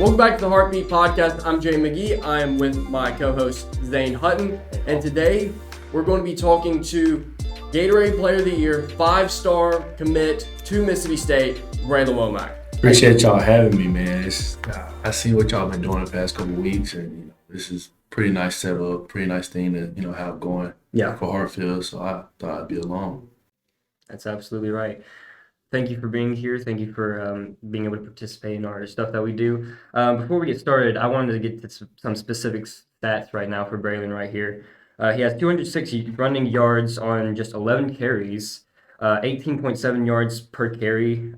Welcome back to the Hartbeat Podcast. I'm Jay McGee. I am with my co-host Zane Hutton, and today we're going to be talking to Gatorade Player of the Year, 5-star commit to Mississippi State, Bralan Womack. Appreciate y'all having me, man. I see what y'all been doing the past couple of weeks, and this is pretty nice setup, pretty nice thing to have going for Hartfield. So I thought I'd be along. That's absolutely right. Thank you for being here. Thank you for being able to participate in our stuff that we do. Before we get started, I wanted to get to some specific stats right now for Bralan right here. He has 260 running yards on just 11 carries, 18.7 yards per carry,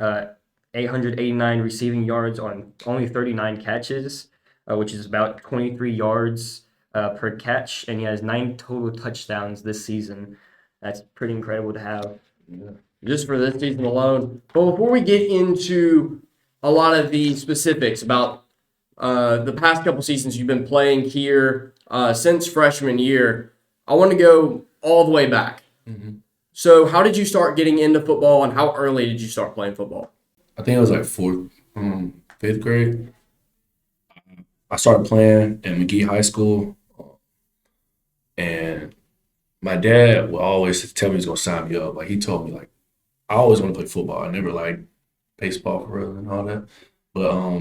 889 receiving yards on only 39 catches, which is about 23 yards per catch, and he has 9 total touchdowns this season. That's pretty incredible to have. Yeah. Just for this season alone. But before we get into a lot of the specifics about the past couple seasons you've been playing here since freshman year, I want to go all the way back. Mm-hmm. So how did you start getting into football, and how early did you start playing football? I think it was like fifth grade. I started playing at McGee High School, and my dad would always tell me he was going to sign me up. Like, he told me, like, I always want to play football. I never liked baseball for real and all that. But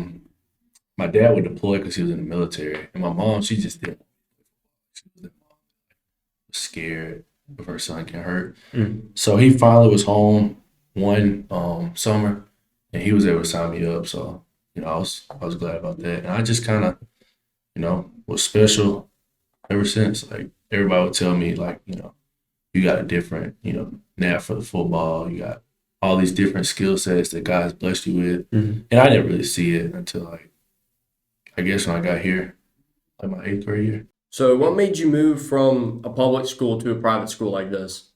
my dad would deploy because he was in the military. And my mom, she just didn't. She was scared if her son get hurt. Mm-hmm. So he finally was home one summer, and he was able to sign me up. So, I was glad about that. And I just kind of, was special ever since. Like, everybody would tell me, like, you got a different, knack for the football. You got all these different skill sets that God has blessed you with. Mm-hmm. And I didn't really see it until, I guess when I got here, my 8th grade year. So what made you move from a public school to a private school like this?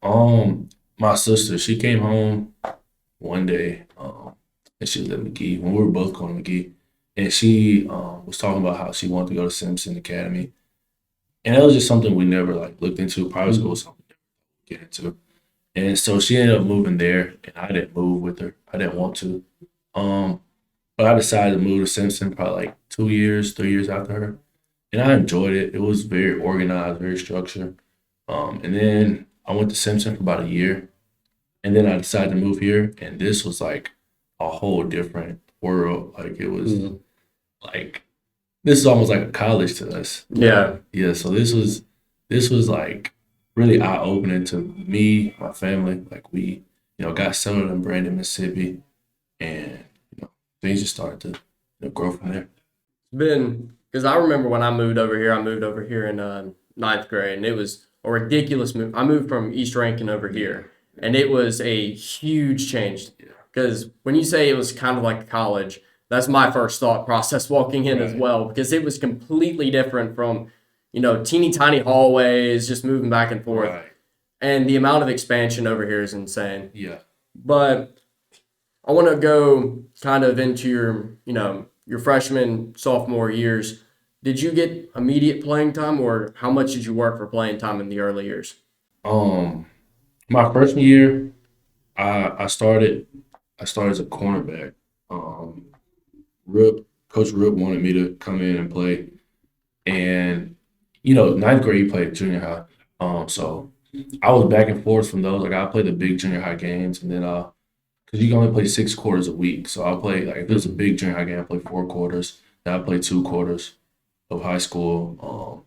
My sister, she came home one day, and she was at McGee when we were both going to McGee. And she was talking about how she wanted to go to Simmons Academy. And that was just something we never looked into. Private school was something we get into. And so she ended up moving there, and I didn't move with her. I didn't want to. But I decided to move to Simpson probably 3 years after her. And I enjoyed it. It was very organized, very structured. And then I went to Simpson for about a year. And then I decided to move here, and this was a whole different world. It was this is almost like a college to us. Yeah. Yeah, so this was really eye-opening to me, my family. We, got settled in Brandon, Mississippi, and, things just started to grow from there. It's been, because I remember when I moved over here in 9th grade, and it was a ridiculous move. I moved from East Rankin over here, and it was a huge change. Because when you say it was kind of like college, that's my first thought process walking in as well, because it was completely different from, teeny tiny hallways, just moving back and forth. Right. And the amount of expansion over here is insane. Yeah. But I want to go kind of into your freshman, sophomore years. Did you get immediate playing time, or how much did you work for playing time in the early years? My freshman year, I started as a cornerback. Coach Rip wanted me to come in and play. And, 9th grade, you played junior high. So I was back and forth from those. I played the big junior high games. And then, because you can only play 6 quarters a week. So I played, if there's a big junior high game, I played 4 quarters. Then I played 2 quarters of high school.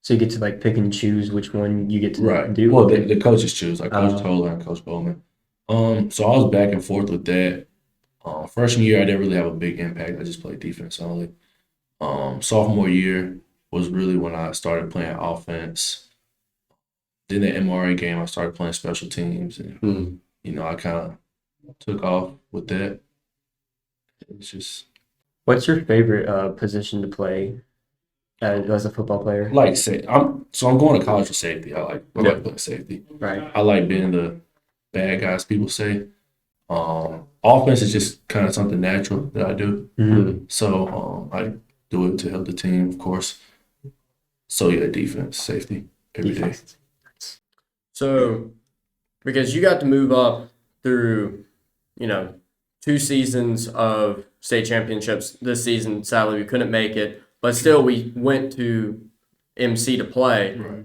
So you get to pick and choose which one you get to do? Well, the coaches choose, Coach Toller and Coach Bowman. So I was back and forth with that. Freshman year, I didn't really have a big impact. I just played defense only. Sophomore year was really when I started playing offense. Then the MRA game, I started playing special teams. And, I kind of took off with that. It's just... What's your favorite position to play as a football player? I'm going to college for safety. I like playing safety. Right. I like being the bad guys, people say. Offense is just kind of something natural that I do. Mm-hmm. So I do it to help the team, of course. So yeah, defense, safety, every day. So, because you got to move up through, 2 seasons of state championships. This season, sadly, we couldn't make it, but still, we went to MC to play. Right.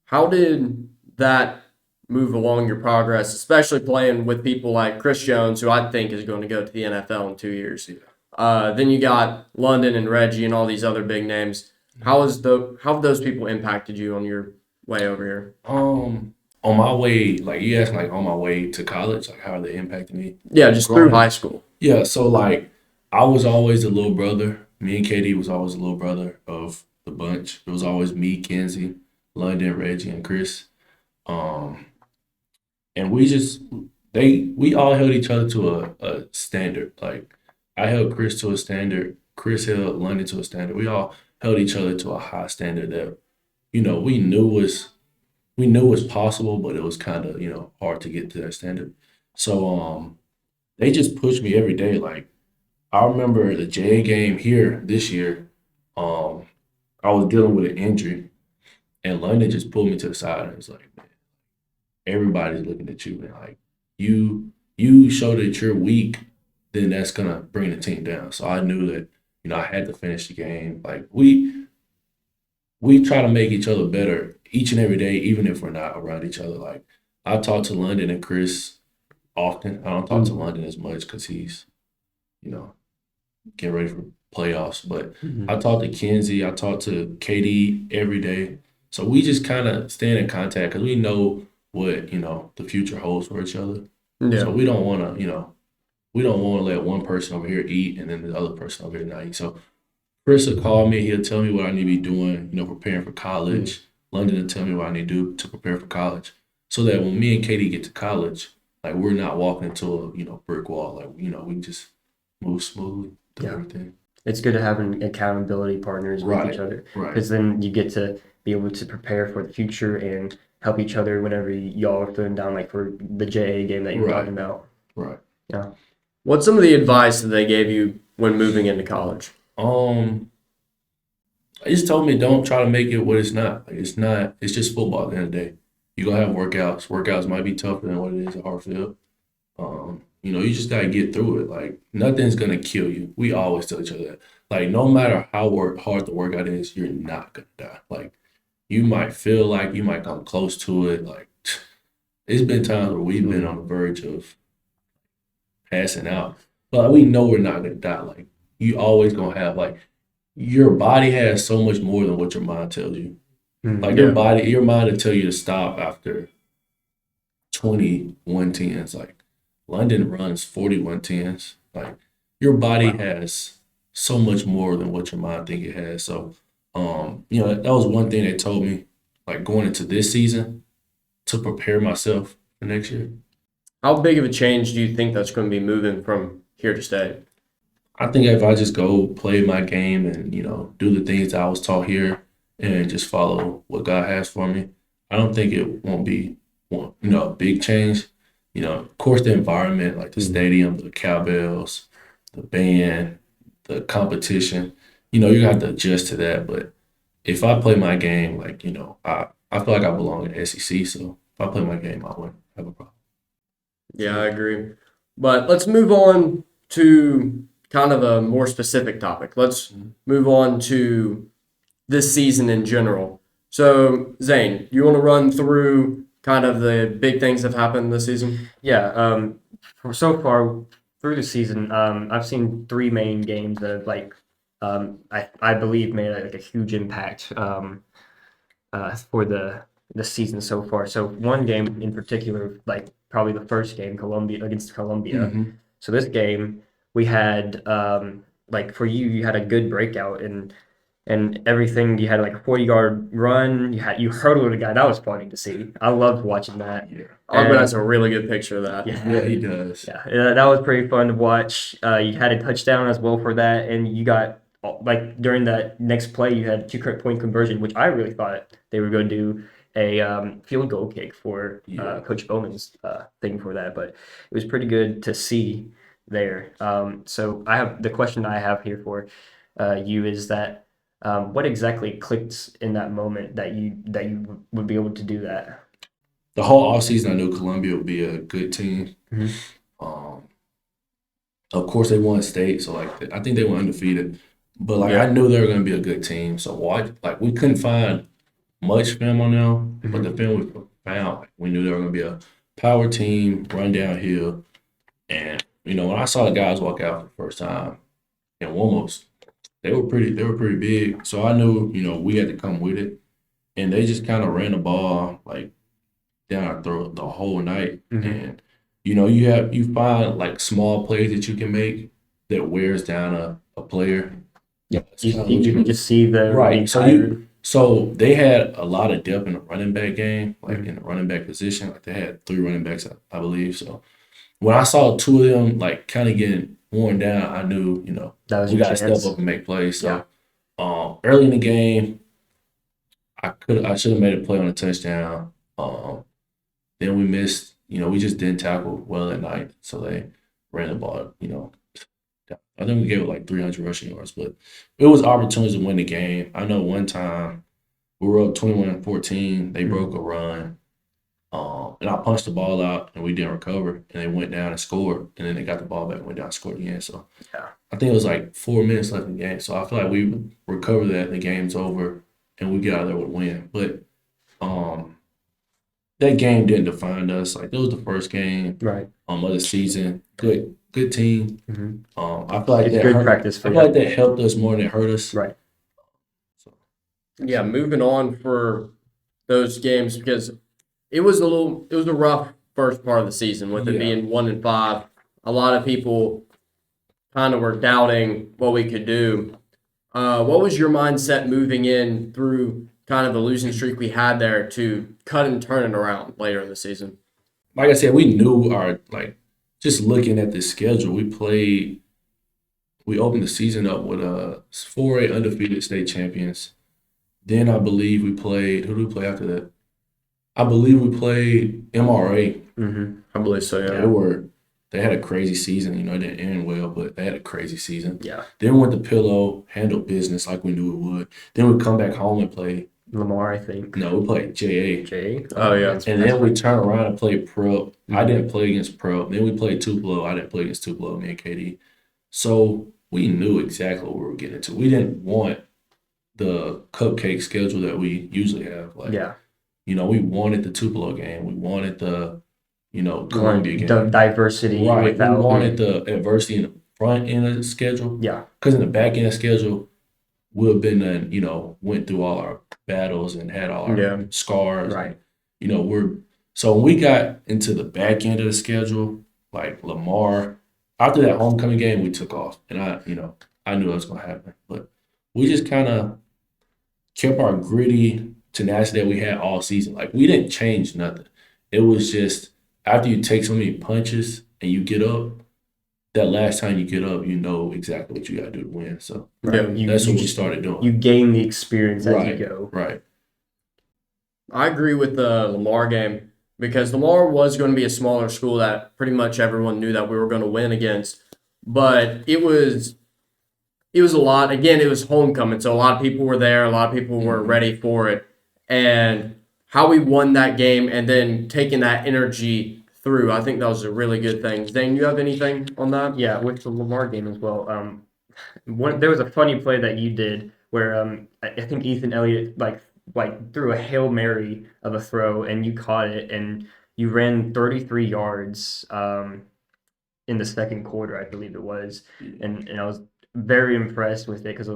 How did that move along your progress, especially playing with people like Chris Jones, who I think is going to go to the NFL in 2 years? Then you got London and Reggie and all these other big names. How have those people impacted you on your way over here? On my way, like you asked, like on my way to college, like how are they impacting me? Yeah, just through high school. Yeah, so like I was always the little brother. Me and Katie was always the little brother of the bunch. It was always me, Kenzie, London, Reggie, and Chris. And we all held each other to a standard. Like I held Chris to a standard. Chris held London to a standard. We all held each other to a high standard that, we knew was possible, but it was kind of, hard to get to that standard. So they just pushed me every day. Like I remember the JA game here this year. I was dealing with an injury, and London just pulled me to the side and was like, "Man, everybody's looking at you, and like you show that you're weak, then that's gonna bring the team down." So I knew that I had to finish the game. Like we try to make each other better each and every day, even if we're not around each other. Like I talk to London and Chris often. I don't talk to London as much because he's, getting ready for playoffs. But I talk to Kenzie, I talk to Katie every day. So we just kind of stay in contact because we know what, the future holds for each other. Yeah. So we don't want to, we don't want to let one person over here eat and then the other person over here not eat. So Chris will call me. He'll tell me what I need to be doing, preparing for college. London will tell me what I need to do to prepare for college, so that when me and Katie get to college, like we're not walking into a brick wall. Like we can just move smoothly through everything. It's good to have accountability partners with each other, because then you get to be able to prepare for the future and help each other whenever y'all are feeling down, like for the JA game that you're talking about. Right. Yeah. What's some of the advice that they gave you when moving into college? They just told me don't try to make it what it's not. Like it's not. It's just football at the end of the day. You're gonna have workouts. Workouts might be tougher than what it is at Hartfield. You just gotta get through it. Like nothing's gonna kill you. We always tell each other that. Like no matter how hard the workout is, you're not gonna die. Like you might feel like you might come close to it. Like it's been times where we've been on the verge of passing out, but we know we're not gonna die. Like you always gonna have your body has so much more than what your mind tells you. Like your mind will tell you to stop after 21 tens. Like London runs 41 tens. Like your body has so much more than what your mind think it has. So, that was one thing they told me, like going into this season, to prepare myself for next year. How big of a change do you think that's going to be moving from here to state? I think if I just go play my game and, do the things that I was taught here and just follow what God has for me, I don't think it won't be, a big change. Of course, the environment, like the stadium, the cowbells, the band, the competition, you're going to have to adjust to that. But if I play my game, I feel like I belong in the SEC. So if I play my game, I wouldn't have a problem. Yeah, I agree. But let's move on to kind of a more specific topic. Let's move on to this season in general. So, Zane, you want to run through kind of the big things that have happened this season? Yeah. So far through the season, I've seen 3 main games that have I believe made a huge impact for the season so far. So one game in particular, probably the first game, against Columbia. So this game we had for you had a good breakout and everything. You had a 40-yard run. You hurdled a guy. That was funny to see. I loved watching that. Yeah. Ogden has a really good picture of that. Yeah, he does. Yeah, that was pretty fun to watch. You had a touchdown as well for that, and you got during that next play, you had 2-point conversion, which I really thought they were going to do a field goal kick for Coach Bowman's thing for that, but it was pretty good to see there. So the question I have here for you is that what exactly clicked in that moment that you would be able to do that? The whole offseason, I knew Columbia would be a good team. Of course, they won state, so like I think they were undefeated. But like Yeah. I knew they were going to be a good team. So we couldn't find much film on them, but the film we found, like, we knew they were going to be a power team, run downhill. And when I saw the guys walk out for the first time in Womos, they were pretty big. So I knew we had to come with it, and they just kind of ran the ball like down our throat the whole night. And you find like small plays that you can make that wears down a player. Yeah, It's you, kinda you what can just see the Right. So entire. so they had a lot of depth in the running back game, like in the running back position. Like they had 3 running backs, I believe. So when I saw 2 of them like kind of getting worn down, I knew That was we your got to chance. step up and make plays. So early in the game, I should have made a play on a touchdown. Then we missed. We just didn't tackle well at night, so they ran the ball. I think we gave it like 300 rushing yards, but it was opportunities to win the game. I know one time we were up 21-14. They broke a run, and I punched the ball out, and we didn't recover, and they went down and scored, and then they got the ball back and went down and scored again. So I think it was like 4 minutes left in the game. So I feel like we recover that, and the game's over, and we get out of there with a win. But that game didn't define us. Like, it was the first game of the season. Good team. I feel like It's that good hurt. practice I for feel you. like that helped us more than it hurt us. Right. Yeah, moving on for those games because it was a rough first part of the season with it being 1-5. A lot of people kind of were doubting what we could do. What was your mindset moving in through kind of the losing streak we had there to cut and turn it around later in the season? Like I said, we knew just looking at the schedule, we opened the season up with 4A undefeated state champions. Then I believe we played, who did we play after that? I believe we played MRA. I believe so, yeah. They had a crazy season. It didn't end well, but they had a crazy season. Yeah. Then we went to Pillow, handled business like we knew it would. Then we come back home and play. Lamar, I think. No, we played JA. Jay. Oh, yeah. And then we turn around and play Prep. I didn't play against Prep. Then we played Tupelo. I didn't play against Tupelo, me and KD. So we knew exactly what we were getting into. We didn't want the cupcake schedule that we usually have. We wanted the Tupelo game. We wanted the, Columbia game. The diversity Right. without. We wanted the adversity in the front end of the schedule. Yeah. Because in the back end of the schedule, we've been went through all our battles and had all our scars. Right. So when we got into the back end of the schedule, like Lamar, after that homecoming game, we took off, and I knew it was gonna happen. But we just kind of kept our gritty tenacity that we had all season. Like, we didn't change nothing. It was just after you take so many punches and you get up, that last time you get up, you know exactly what you got to do to win. So that's what we started doing. You gain the experience as you go. Right. I agree with the Lamar game because Lamar was going to be a smaller school that pretty much everyone knew that we were going to win against. But it was a lot. Again, it was homecoming, so a lot of people were there. A lot of people were ready for it. And how we won that game and then taking that energy through, I think that was a really good thing. Zane, you have anything on that? Yeah, with the Lamar game as well. There was a funny play that you did where I think Ethan Elliott like threw a Hail Mary of a throw and you caught it and you ran 33 yards in the second quarter, I believe it was. And I was very impressed with it because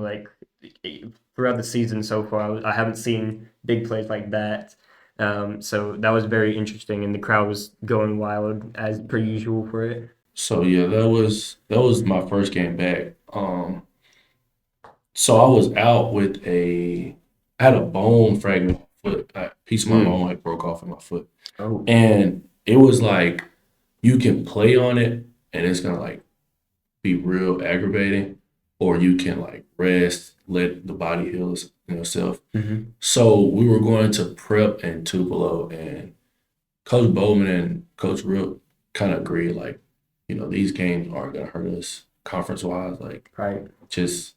throughout the season so far, I haven't seen big plays like that. So that was very interesting, and the crowd was going wild as per usual for it. So yeah, that was my first game back. So I was out with I had a bone fragment in my foot. A piece of my bone like broke off in my foot. Oh. And it was like you can play on it and it's gonna like be real aggravating, or you can like rest, let the body heal itself. So we were going to Prep and Tupelo, and Coach Bowman and Coach Rip kind of agreed, like, these games aren't gonna hurt us conference wise. Like, just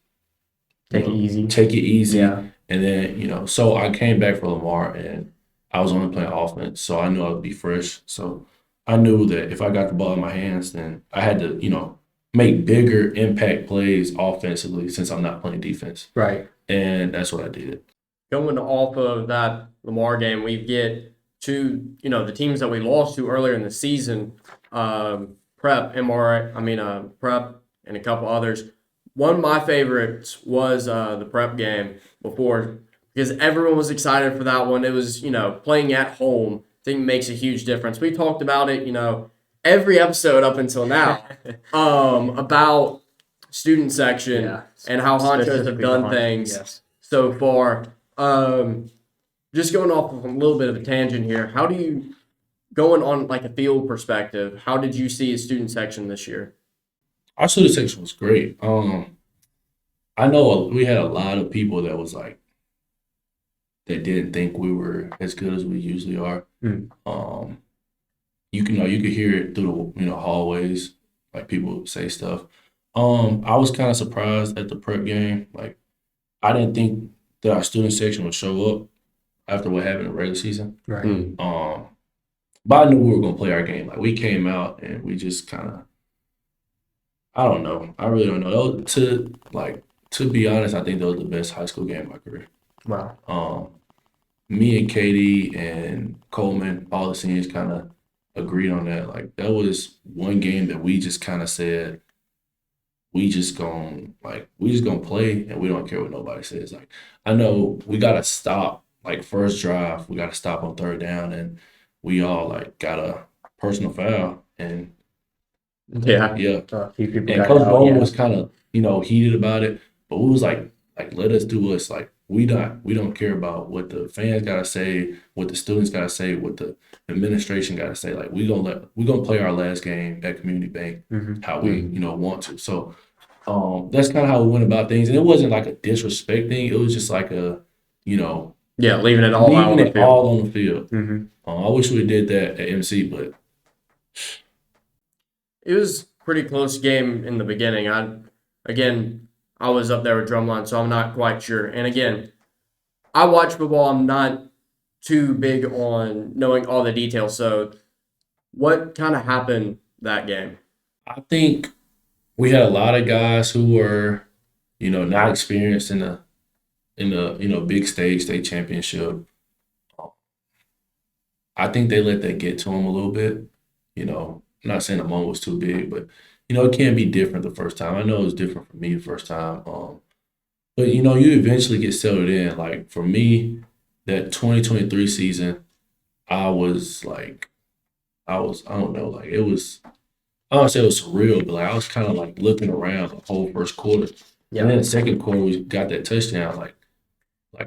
take it easy. Take it easy. Yeah. And then, so I came back for Lamar and I was only playing offense, so I knew I would be fresh. So I knew that if I got the ball in my hands, then I had to, make bigger impact plays offensively since I'm not playing defense. Right. And that's what I did. Going off of that Lamar game, we get to, the teams that we lost to earlier in the season, Prep, Prep, and a couple others. One of my favorites was the Prep game before, because everyone was excited for that one. It was, playing at home, I think makes a huge difference. We talked about it, every episode up until now, about student section and how honchos have done things so far. Just going off of a little bit of a tangent here, how do you, going on like a field perspective, how did you see a student section this year? Our student section was great. I know we had a lot of people that was like, that didn't think we were as good as we usually are. You could hear it through the hallways, like people say stuff. I was kind of surprised at the Prep game. Like, I didn't think that our student section would show up after what happened in the regular season. Right. But I knew we were gonna play our game. Like, we came out and we just kind of, I don't know. I really don't know. To be honest, I think that was the best high school game of my career. Wow. Me and Katie and Coleman, all the seniors, kind of agreed on that. Like, that was one game that we just kind of said, we just gonna play and we don't care what nobody says. Like, I know we gotta stop, like, first drive, we gotta stop on third down, and we all like got a personal foul, and Yeah. A few people and got Coach out, Bowman was kind of heated about it, but we was like let us do us. Like, we don't care about what the fans gotta say, what the students gotta say, what the administration gotta say. Like, we gonna play our last game at Community Bank how we want to. So that's kind of how we went about things, and it wasn't like a disrespect thing. It was just like a leaving it all out on the field. all on the field. I wish we did that at MC, but It was a pretty close game in the beginning. I was up there with Drumline, so I'm not quite sure. And again, I watch football. I'm not too big on knowing all the details. So what kind of happened that game? I think we had a lot of guys who were, not experienced in the big state championship. I think they let that get to them a little bit. I'm not saying the moment was too big, but it can be different the first time. I know it was different for me the first time. But you eventually get settled in. Like, for me, that 2023 season, I don't know, like, it was, I don't say it was surreal, but like, I was kind of like looking around the whole first quarter. Yeah. And then the second quarter, we got that touchdown. Like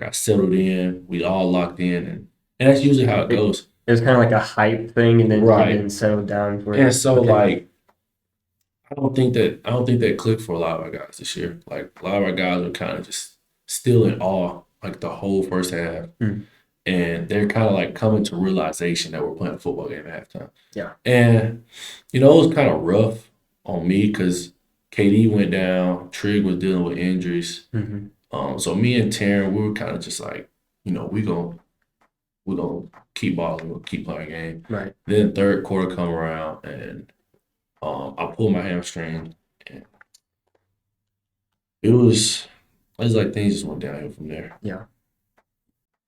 I settled in, we all locked in, and that's usually how it goes. It was kind of like a hype thing, and then Right. and settled down for it. And so like, I don't think that clicked for a lot of our guys this year. Like, a lot of our guys were kind of just still in awe, like, the whole first half. And they're kind of like coming to realization that we're playing a football game at halftime. Yeah. And, it was kind of rough on me because KD went down, Trig was dealing with injuries. So me and Taryn, we were kind of just like, we're gonna keep balling, we'll keep playing a game. Right. Then third quarter come around, and I pulled my hamstring, and it was like things just went downhill from there. Yeah.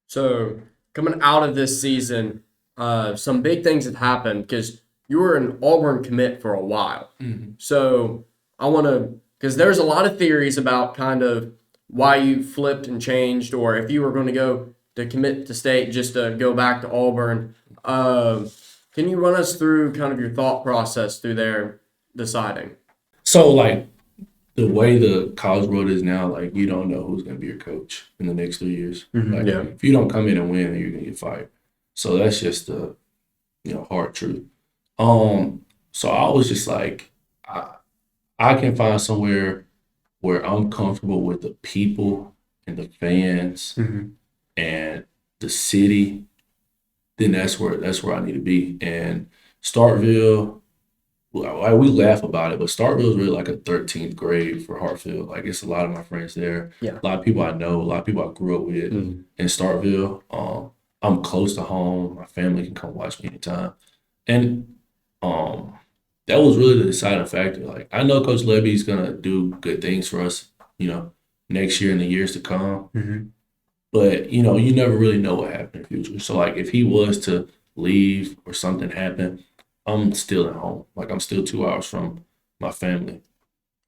So coming out of this season, some big things have happened because you were an Auburn commit for a while. So I want to, because there's a lot of theories about kind of why you flipped and changed, or if you were going to go to commit to state just to go back to Auburn. Can you run us through kind of your thought process through there deciding? So, like, the way the college world is now, like, you don't know who's going to be your coach in the next 3 years. Like, if you don't come in and win, you're going to get fired. So that's just the, hard truth. So I was just like, I can find somewhere where I'm comfortable with the people and the fans and the city, then that's where I need to be. And Starkville, we laugh about it, but Starkville is really like a 13th grade for Hartfield. Like, it's a lot of my friends there. Yeah. A lot of people I know, a lot of people I grew up with in Starkville. I'm close to home. My family can come watch me anytime. And that was really the deciding factor. Like, I know Coach Levy's gonna do good things for us, next year and the years to come. Mm-hmm. But you never really know what happened in the future. So like, if he was to leave or something happened, I'm still at home. Like, I'm still 2 hours from my family.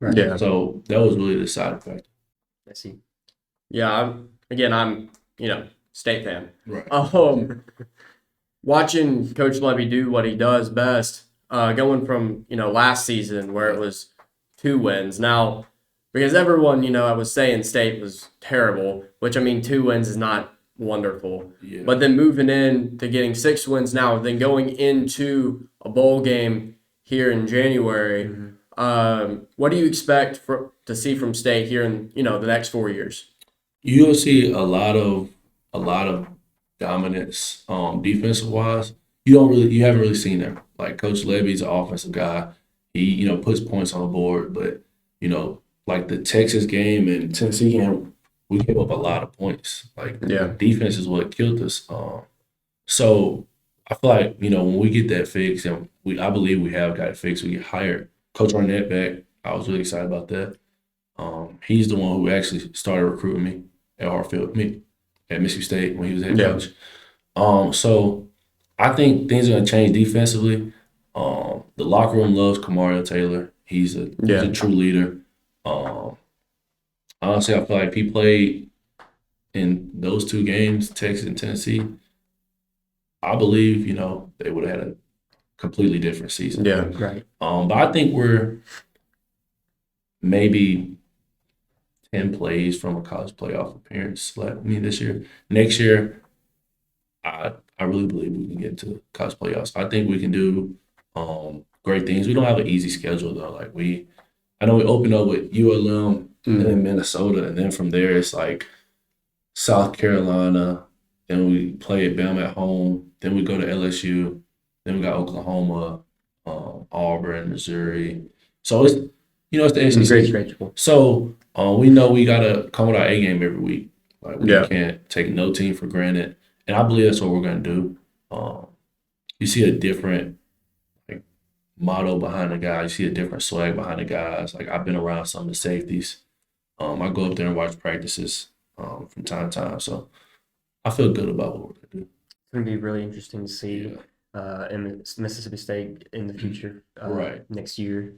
Right. Yeah. So that was really the deciding factor. I see. Yeah, I'm state fan. Right. Watching Coach Levy do what he does best, going from, last season where it was 2 wins. Now, because everyone, I was saying state was terrible, which 2 wins is not wonderful. Yeah. But then moving in to getting 6 wins now, then going into a bowl game here in January, what do you expect to see from state here in, the next 4 years? You'll see a lot of dominance, defensive wise. You haven't really seen that. Like, Coach Levy's an offensive guy. He, puts points on the board, but like the Texas game and Tennessee game, we gave up a lot of points. Like, defense is what killed us. So I feel like, when we get that fixed, and I believe we have got it fixed, we get hired Coach Arnett back. I was really excited about that. He's the one who actually started recruiting me at at Mississippi State when he was head coach. So I think things are going to change defensively. The locker room loves Kamario Taylor. He's a true leader. Honestly, I feel like if he played in those 2 games, Texas and Tennessee, I believe, they would have had a completely different season. Yeah, right. But I think we're maybe 10 plays from a college playoff appearance this year. Next year, I really believe we can get into college playoffs. I think we can do great things. We don't have an easy schedule though. Like, I know we open up with ULM and then Minnesota, and then from there it's like South Carolina. Then we play at Bama at home. Then we go to LSU. Then we got Oklahoma, Auburn, Missouri. So it's it's the SEC. Great schedule. So we know we gotta come with our A game every week. Like, we can't take no team for granted, and I believe that's what we're gonna do. You see a different motto behind the guys. You see a different swag behind the guys. Like, I've been around some of the safeties. I go up there and watch practices from time to time. So I feel good about what we're gonna do. It's going to be really interesting to see in Mississippi State in the future, next year.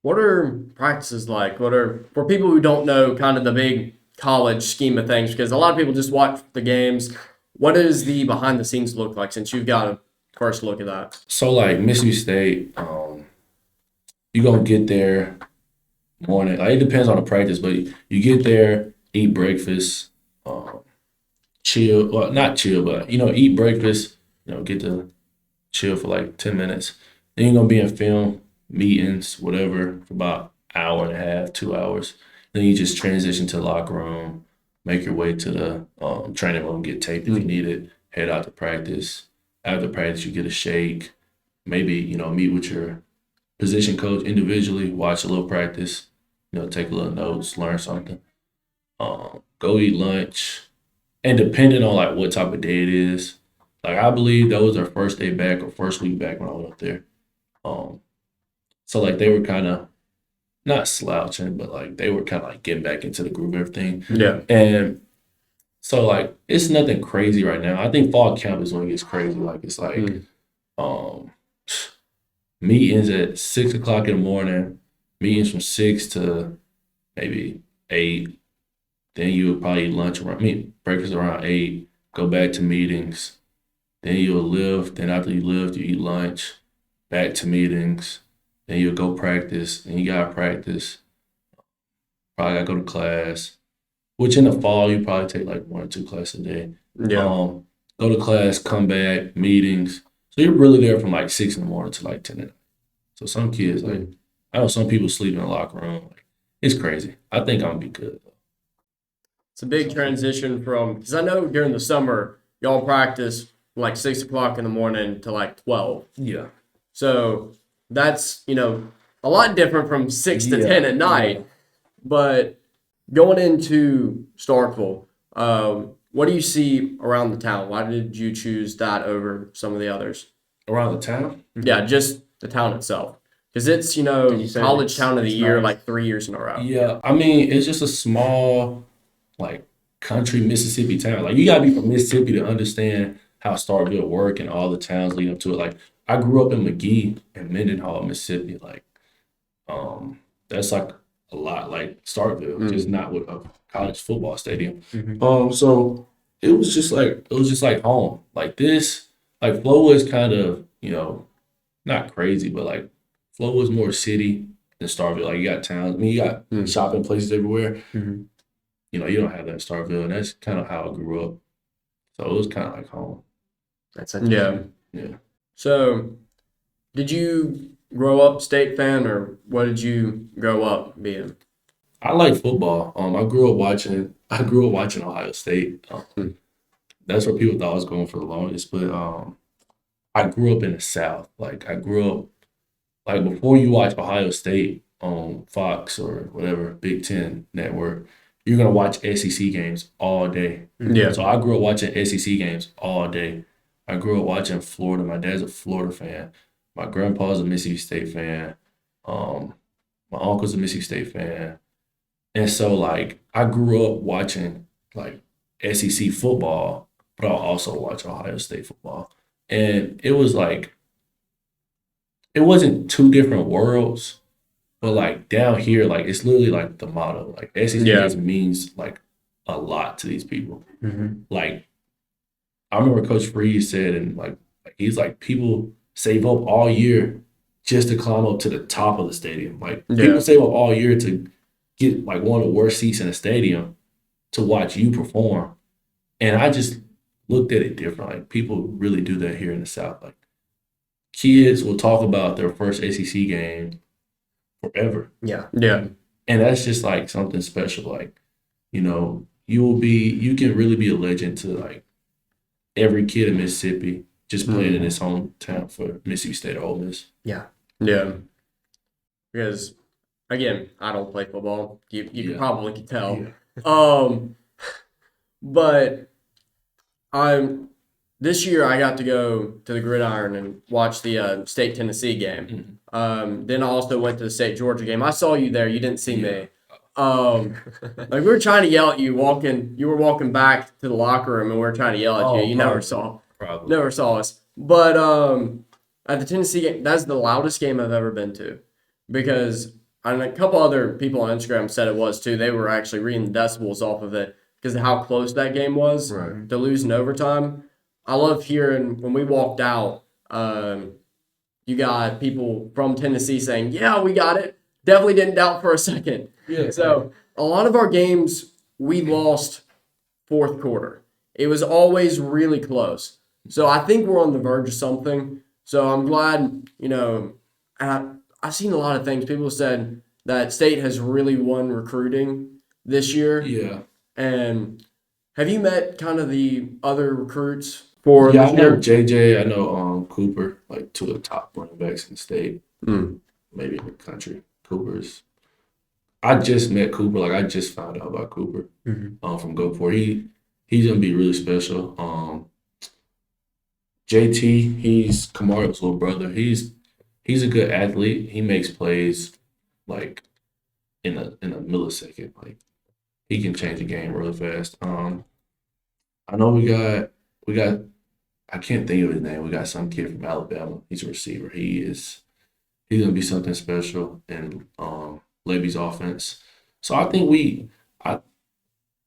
What are practices like? What are, for people who don't know kind of the big college scheme of things, because a lot of people just watch the games, what does the behind the scenes look like since you've got a first look at that? So like Mississippi State, you're going to get there morning. Like, it depends on the practice, but you get there, eat breakfast, chill. Well, not chill, but, eat breakfast, get to chill for like 10 minutes. Then you're going to be in film, meetings, whatever, for about an hour and a half, 2 hours. Then you just transition to the locker room, make your way to the training room, get taped if you need it, head out to practice. After practice, you get a shake, maybe, meet with your position coach individually, watch a little practice, take a little notes, learn something. Go eat lunch. And depending on like what type of day it is, like I believe that was our first day back or first week back when I went up there. So like they were kind of not slouching, but like they were kind of like getting back into the groove of everything. Yeah. And so like it's nothing crazy right now. I think fall camp is when it gets crazy. Like it's like meetings at 6 o'clock in the morning, meetings from 6 to maybe 8. Then you would probably eat lunch around, breakfast around 8, go back to meetings. Then you'll lift. Then after you lift, you eat lunch, back to meetings. Then you'll go practice. Then you got to practice. Probably got to go to class, which in the fall, you probably take like 1 or 2 classes a day. Yeah. Go to class, come back, meetings. So you're really there from like 6 in the morning to like 10 at night. So some kids, like, I know some people sleep in the locker room. Like, it's crazy. I think I'm going to be good. It's a big transition from, because I know during the summer, y'all practice from like 6 o'clock in the morning to like 12. Yeah. So that's, a lot different from 6 to 10 at night. Yeah. But going into Starkville, what do you see around the town? Why did you choose that over some of the others? Around the town? Yeah, just the town itself. Because it's, Did you say college it's- town of the it's year nice? like 3 years in a row. Yeah, I mean, it's just a small, like, country Mississippi town. Like, you gotta be from Mississippi to understand how Starkville work and all the towns leading up to it. Like, I grew up in McGee and Mendenhall, Mississippi. Like, that's like a lot like Starkville, just not with a college football stadium. So it was just like home. Like this, like Flo is kind of, not crazy, but like Flo is more city than Starkville. Like you got towns, I mean, you got shopping places everywhere. Mhm. You don't have that in Starkville, and that's kind of how I grew up. So it was kind of like home. That's Yeah. interesting. Yeah. So, did you grow up State fan, or what did you grow up being? I like football. I grew up watching Ohio State. That's where people thought I was going for the longest. But I grew up in the South. Like I grew up like before you watch Ohio State on Fox or whatever Big Ten network, you're gonna watch SEC games all day. Yeah. So I grew up watching SEC games all day. I grew up watching Florida. My dad's a Florida fan. My grandpa's a Mississippi State fan. My uncle's a Mississippi State fan. And so like I grew up watching like SEC football, but I'll also watch Ohio State football. And it was like it wasn't two different worlds, but like down here, like it's literally like the motto. Like SEC Yeah. just means like a lot to these people. Mhm. Like I remember Coach Freeze said, and like he's like people save up all year just to climb up to the top of the stadium. Like Yeah. people save up all year to get like one of the worst seats in the stadium to watch you perform. And I just looked at it different. Like people really do that here in the South. Like kids will talk about their first SEC game forever. Yeah. Yeah. And that's just like something special. Like, you can really be a legend to like every kid in Mississippi just playing in his hometown for Mississippi State or Ole Miss. Yeah. Because, again, I don't play football. You Yeah. probably can tell. Yeah. But this year I got to go to the Gridiron and watch the State Tennessee game. Then I also went to the State Georgia game. I saw you there. You didn't see me. Like we were trying to yell at you walking. You were walking back to the locker room, and we were trying to yell at you. You never saw us. But at the Tennessee game, that's the loudest game I've ever been to, because and a couple other people on Instagram said it was too. They were actually reading the decibels off of it because of how close that game was to lose in overtime. I love hearing when we walked out. You got people from Tennessee saying, "Yeah, we got it." Definitely didn't doubt for a second. Yeah. So a lot of our games we lost fourth quarter. It was always really close. So I think we're on the verge of something. So I'm glad, I've seen a lot of things. People said that State has really won recruiting this year. Yeah. And have you met kind of the other recruits for Yeah, I this know year? JJ, I know Cooper, like two of the top running backs in the state, maybe in the country. I just met Cooper, like I just found out about Cooper from GoFor. He's gonna be really special. JT, he's Kamario's little brother. He's a good athlete. He makes plays like in a millisecond. Like he can change the game really fast. I know we got I can't think of his name. We got some kid from Alabama. He's a receiver. He's gonna be something special in Levy's offense. So I think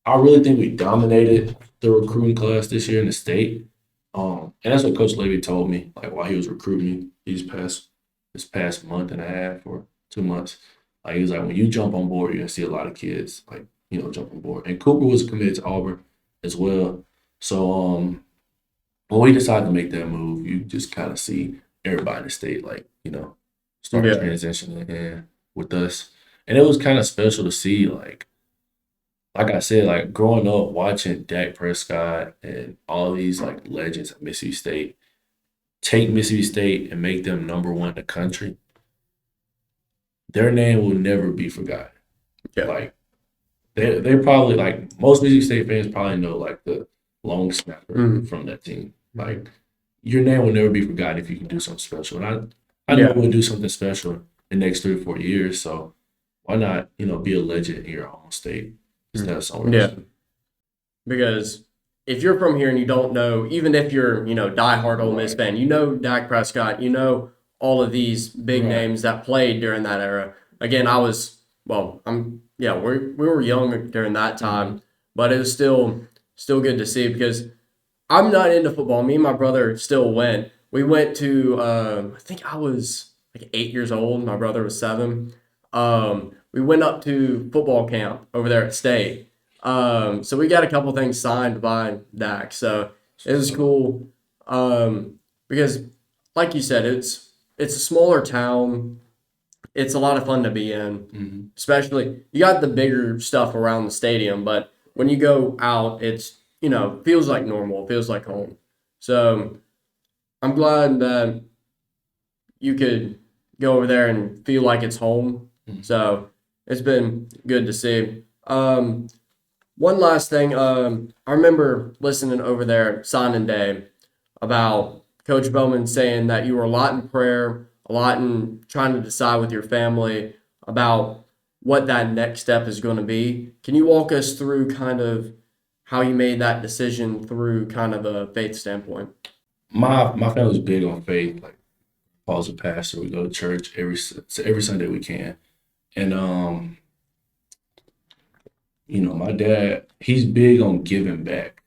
I really think we dominated the recruiting class this year in the state. And that's what Coach Levy told me, like while he was recruiting me this past month and a half or 2 months. Like he was like, when you jump on board, you're gonna see a lot of kids like, jump on board. And Cooper was committed to Auburn as well. So when we decided to make that move, you just kind of see everybody in the state like, start transitioning in with us. And it was kind of special to see, like I said, like growing up watching Dak Prescott and all these like legends at Mississippi State take Mississippi State and make them number one in the country. Their name will never be forgotten. Yeah. Like they probably like most Mississippi State fans probably know like the long snapper from that team. Like your name will never be forgotten if you can do something special. And I know we'll do something special the next 3 or 4 years. So why not, be a legend in your home state instead of somewhere else? Yeah. Because if you're from here and you don't know, even if you're, diehard Ole Miss fan, Dak Prescott, all of these big Right. names that played during that era. Again, we were young during that time, but it was still good to see because I'm not into football. Me and my brother still went. We went to, I think I was like 8 years old. My brother was 7. We went up to football camp over there at State. So we got a couple things signed by Dak. So it was cool. Because like you said, it's a smaller town. It's a lot of fun to be in. Mm-hmm. Especially you got the bigger stuff around the stadium, but when you go out, it's feels like normal. It feels like home. So I'm glad that you could go over there and feel like it's home. Mhm. So it's been good to see. One last thing. I remember listening over there at signing day about Coach Bowman saying that you were a lot in prayer, a lot in trying to decide with your family about what that next step is going to be. Can you walk us through kind of how you made that decision through kind of a faith standpoint? My family's big on faith. Like, Paul's a pastor. We go to church every Sunday we can, and my dad, he's big on giving back.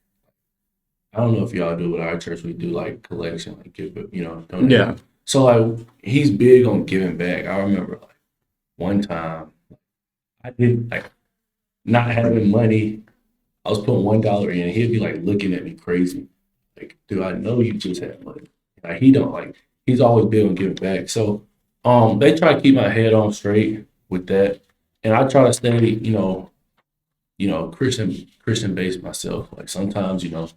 I don't know if y'all do, but our church we do like collection, like give it, donate. Yeah. So like he's big on giving back. I remember like one time I did like not having money. I was putting $1 in, and he'd be like looking at me crazy. Like, dude, I know you just have money. Like he don't like he's always big on giving back. So they try to keep my head on straight with that. And I try to stay, Christian based myself. Like sometimes, you don't,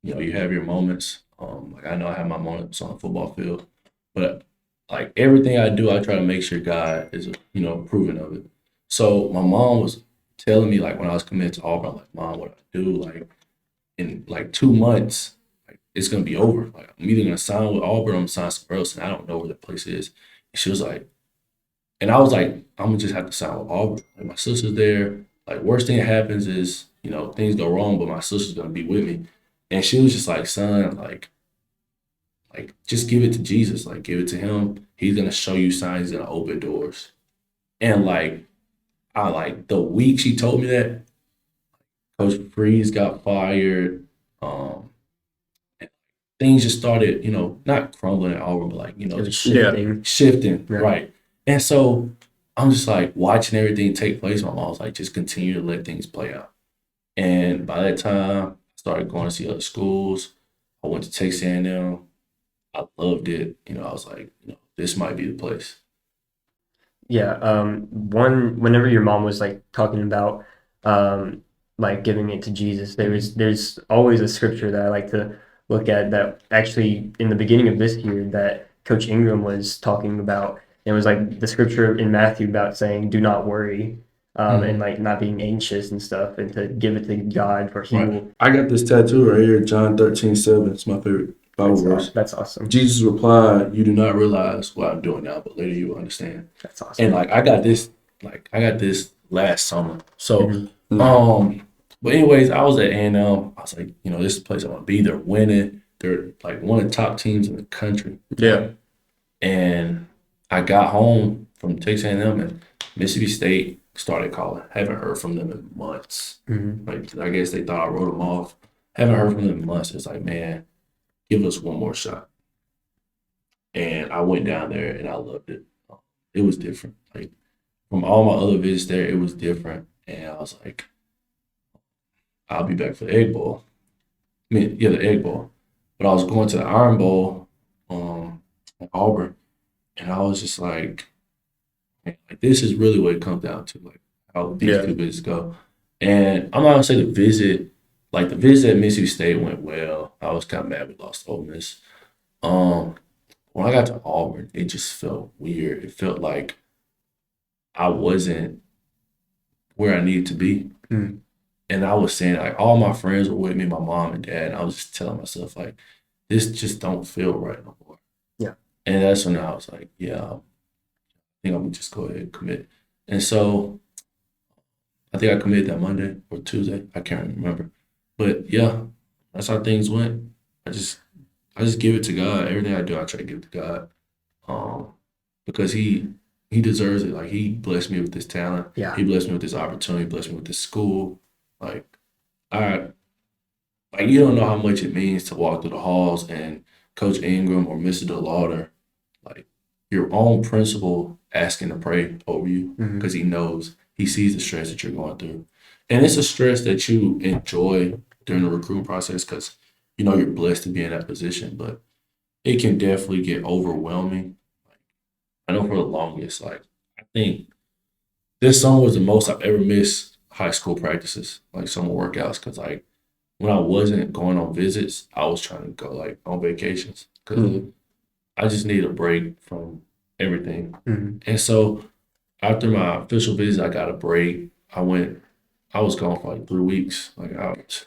you have your moments. Like I know I have my moments on the football field, but like everything I do, I try to make sure God is, approving of it. So my mom was telling me like when I was committed to Auburn, I'm like, Mom, what do I do? Like in like 2 months, like it's gonna be over. Like I'm either gonna sign with Auburn or I'm gonna sign somewhere else, and I don't know where the place is. And she was like, and I was like, I'm gonna just have to sign with Auburn. Like my sister's there. Like worst thing that happens is, things go wrong, but my sister's gonna be with me. And she was just like, son, like just give it to Jesus. Like give it to him. He's gonna show you signs, he's gonna open doors. And like the week she told me that, Coach Freeze got fired. And things just started, not crumbling at Auburn, but like, It was just shifting, right. And so I'm just like watching everything take place. My mom was like, just continue to let things play out. And by that time, I started going to see other schools. I went to Texas A&M. I loved it. I was like, this might be the place. Yeah. Whenever your mom was like talking about like giving it to Jesus, there's always a scripture that I like to look at that actually in the beginning of this year that Coach Ingram was talking about. It was like the scripture in Matthew about saying, "Do not worry," and like not being anxious and stuff, and to give it to God for He will. I got this tattoo right here, John 13:7. It's my favorite Bible verse. That's awesome. Jesus replied, "You do not realize what I'm doing now, but later you will understand." That's awesome. And like I got this last summer. So but anyways, I was at A&M. I was like, this is the place I want to be. They're winning. They're like one of the top teams in the country. Yeah. And I got home from Texas A&M and Mississippi State started calling. Haven't heard from them in months. Like I guess they thought I wrote them off. Haven't heard from them in months. It's like, man, give us one more shot. And I went down there and I loved it. It was different. Like from all my other visits there, it was different. And I was like, I'll be back for the Egg Bowl. The Egg Bowl. But I was going to the Iron Bowl at Auburn. And I was just like, this is really what it comes down to, like how these two visits go. And I'm not gonna say the visit at Mississippi State went well. I was kind of mad we lost to Ole Miss. When I got to Auburn, it just felt weird. It felt like I wasn't where I needed to be. And I was saying, like, all my friends were with me, my mom and dad, and I was just telling myself, like, this just don't feel right no more. Yeah. And that's when I was like, yeah, I think I'm gonna just go ahead and commit. And so I think I committed that Monday or Tuesday. I can't remember. But yeah, that's how things went. I just give it to God. Everything I do, I try to give it to God. Because he deserves it. Like, he blessed me with this talent. Yeah. He blessed me with this opportunity, blessed me with this school. Like, you don't know how much it means to walk through the halls and Coach Ingram or Mr. DeLauder, like, your own principal asking to pray over you because he knows, he sees the stress that you're going through. And it's a stress that you enjoy during the recruiting process because you know you're blessed to be in that position, but it can definitely get overwhelming. I know for the longest, like, I think this summer was the most I've ever missed high school practices, like summer workouts, because like when I wasn't going on visits, I was trying to go like on vacations because I just need a break from everything. And so after my official visit, I got a break. I was gone for like 3 weeks, like out.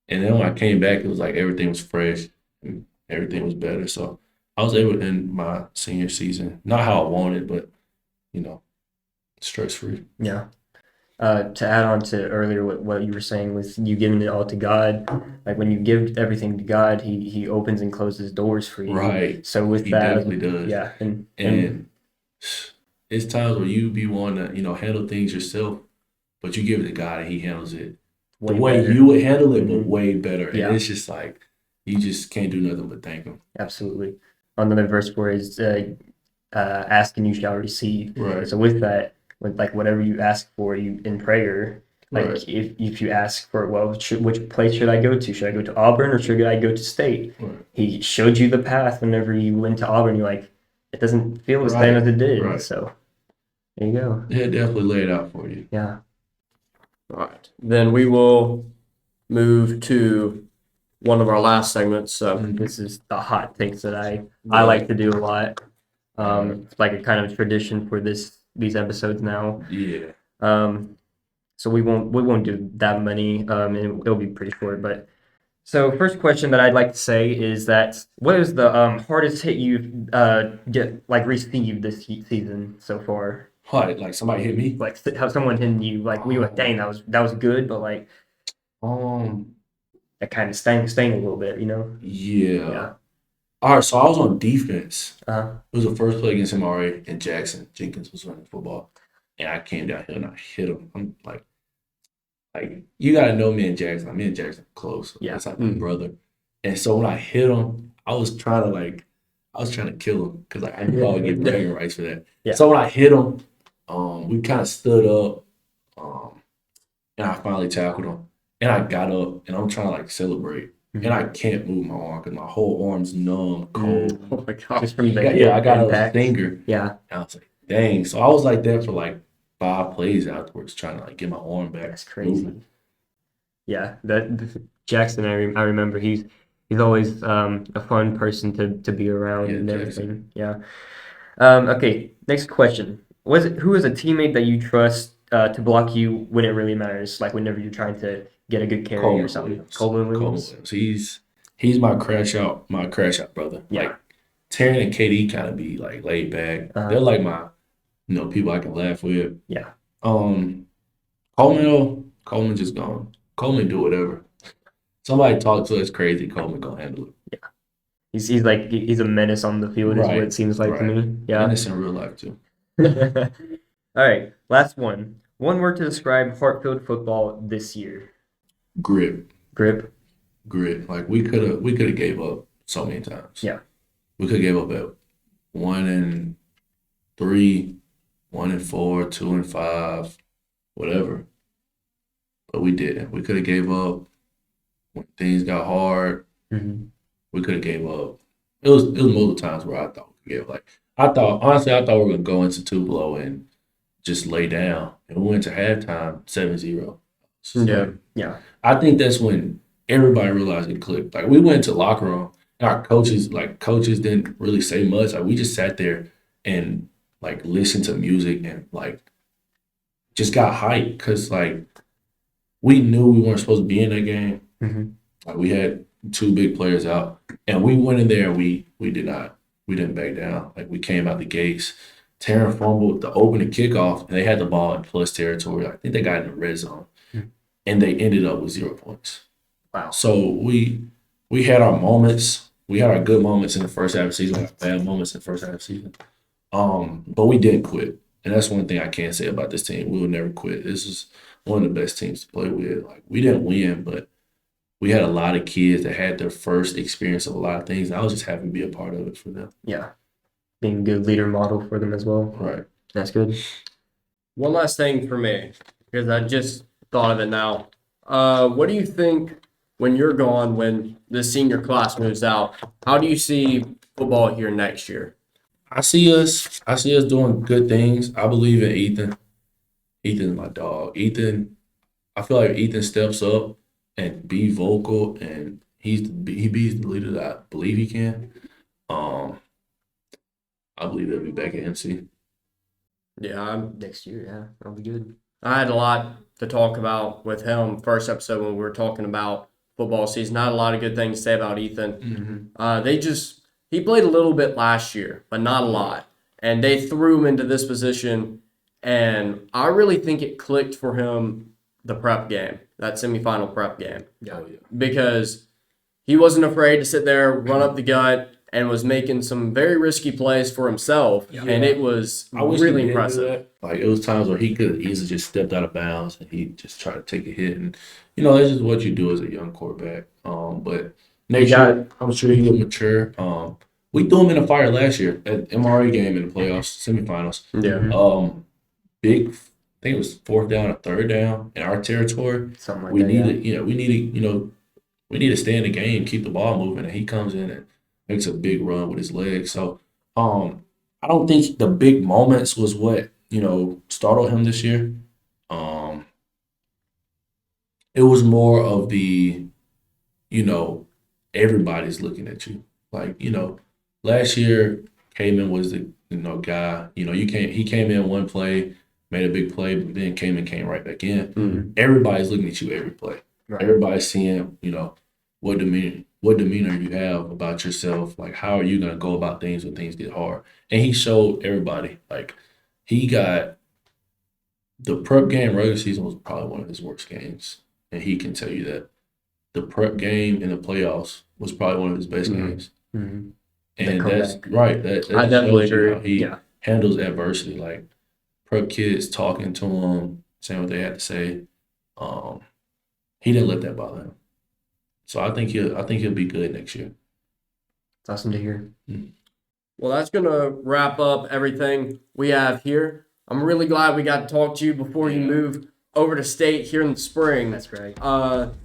And then when I came back, it was like everything was fresh and everything was better. So I was able to end my senior season, not how I wanted, but, you know, stress-free. Yeah. To add on to earlier what you were saying with you giving it all to God, like when you give everything to God, he opens and closes doors for you. Right. So with He that, definitely does. yeah, And it's times where you be wanting to, you know, handle things yourself, but you give it to God and he handles it the way better. you would handle it, but way better. Yeah. And it's just like, you just can't do nothing but thank him. Absolutely. Another verse where it's ask and you shall receive. Right. So with that, with like whatever you ask for, you in prayer, like Right. if you ask for, well, which place should I go to? Should I go to Auburn or should I go to State? Right. He showed you the path whenever you went to Auburn. You're like, it doesn't feel the same as it did. Right. So there you go. Yeah, definitely lay it out for you. Yeah. All right. Then we will move to one of our last segments. So This is the hot takes that I like to do a lot. It's like a kind of tradition for these episodes now. Yeah. So we won't do that many. And it'll be pretty short. But so first question that I'd like to say is that what is the hardest hit you've received this season so far? Like somebody hit me? Like how someone hitting you, like we were like, dang, that was good, but like that kind of sting a little bit, you know? Yeah. All right, so I was on defense. Uh-huh. It was the first play against MRA, and Jackson Jenkins was running football. And I came down here and I hit him. I'm like you gotta know me and Jackson. Me and Jackson are close. Yeah. That's like my brother. And so when I hit him, I was trying to kill him because I knew I would get bragging rights for that. Yeah. So when I hit him, we kind of stood up, and I finally tackled him. And I got up, and I'm trying to celebrate. And I can't move my arm because my whole arm's numb, cold. Oh my God. Just from the I got impact. a finger. Yeah. And I was like, dang. So I was like that for 5 plays afterwards, trying to get my arm back. That's crazy. moving. Yeah, that Jackson, I remember he's always a fun person to be around and everything. Yeah. Okay, next question. Who is a teammate that you trust to block you when it really matters, like whenever you're trying to get a good carry or something? Coleman Williams. He's my crash out brother. Yeah. Like Taryn and KD kind of be laid back. They're like my people I can laugh with. Yeah. Coleman just gone. Coleman do whatever. Somebody talk to us crazy, Coleman gonna handle it. Yeah. He's a menace on the field is what it seems like to me. Yeah. And it's in real life too. All right, last one. One word to describe Hartfield football this year. Grip. Grip. Like we could have gave up so many times. Yeah. We could have gave up at 1-3, 1-4, 2-5, whatever. But we didn't. We could have gave up when things got hard. We could have gave up. It was multiple times where I thought we could give up. I thought we were gonna go into Tupelo and just lay down. And we went to halftime 7-0. Yeah. I think that's when everybody realized it clicked. Like we went to locker room and our coaches didn't really say much. Like we just sat there and listened to music and just got hyped because we knew we weren't supposed to be in that game. We had 2 big players out, and we went in there and we did not we didn't back down. Like, we came out the gates. Taryn fumbled the opening kickoff, and they had the ball in plus territory. I think they got in the red zone, and they ended up with 0 points. Wow. So we had our moments. We had our good moments in the first half of the season. We had bad moments in the first half of the season. But we didn't quit. And that's one thing I can say about this team. We will never quit. This is one of the best teams to play with. Like, we didn't win, but we had a lot of kids that had their first experience of a lot of things. And I was just happy to be a part of it for them. Yeah. Being a good leader model for them as well. Right. That's good. One last thing for me, because I just thought of it now. What do you think when you're gone, when the senior class moves out? How do you see football here next year? I see us doing good things. I believe in Ethan. Ethan's my dog. I feel like Ethan steps up and be vocal, and he be the leader that I believe he can. I believe they'll be back at MC. Yeah, Next year, yeah. That'll be good. I had a lot to talk about with him first episode when we were talking about football season. Not a lot of good things to say about Ethan. He played a little bit last year, but not a lot. And they threw him into this position, and I really think it clicked for him the prep game, that semifinal prep game. Yeah. Because he wasn't afraid to sit there, run up the gut, and was making some very risky plays for himself. Yeah. And it was I wish really he did do impressive. that. Like, it was times where he could have easily just stepped out of bounds and he just tried to take a hit. And, that's just what you do as a young quarterback. But next year, I'm sure he'll mature. We threw him in the fire last year at MRA game in the playoffs, semifinals. Yeah. Big, I think it was 4th down or 3rd down in our territory. Something like We that. need to stay in the game, keep the ball moving, and he comes in and makes a big run with his legs. So, I don't think the big moments was what, startled him this year. It was more of the, everybody's looking at you. Like, last year, Kamen was the, guy. He came in one play, made a big play, but then came right back in. Mhm. Everybody's looking at you every play. Right. Everybody's seeing, what demeanor you have about yourself. Like, how are you going to go about things when things get hard? And he showed everybody. Like, he got the prep game regular season was probably one of his worst games. And he can tell you that. The prep game in the playoffs was probably one of his best games. Mm-hmm. And The that's comeback. right. That I definitely shows you agree. how he Yeah. handles adversity. Like, prep kids talking to him, saying what they had to say. He didn't let that bother him. So I think he'll be good next year. It's awesome to hear. Well, that's going to wrap up everything we have here. I'm really glad we got to talk to you before you move over to state here in the spring. That's right.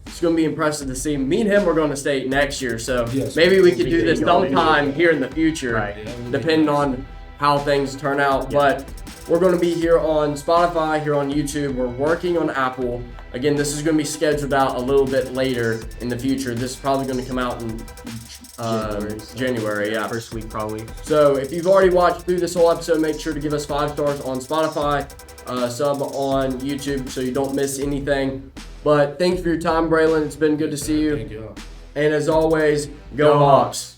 It's going to be impressive to see. Me and him are going to state next year, so Yes. maybe we could We do could this go sometime here in the future, Right. depending on how things turn out. Yeah. But we're going to be here on Spotify, here on YouTube. We're working on Apple. Again, this is going to be scheduled out a little bit later in the future. This is probably going to come out in January, yeah. First week probably. So if you've already watched through this whole episode, make sure to give us 5 stars on Spotify, sub on YouTube so you don't miss anything. But thanks for your time, Bralan. It's been good to see you. Thank you. And as always, go Hawks.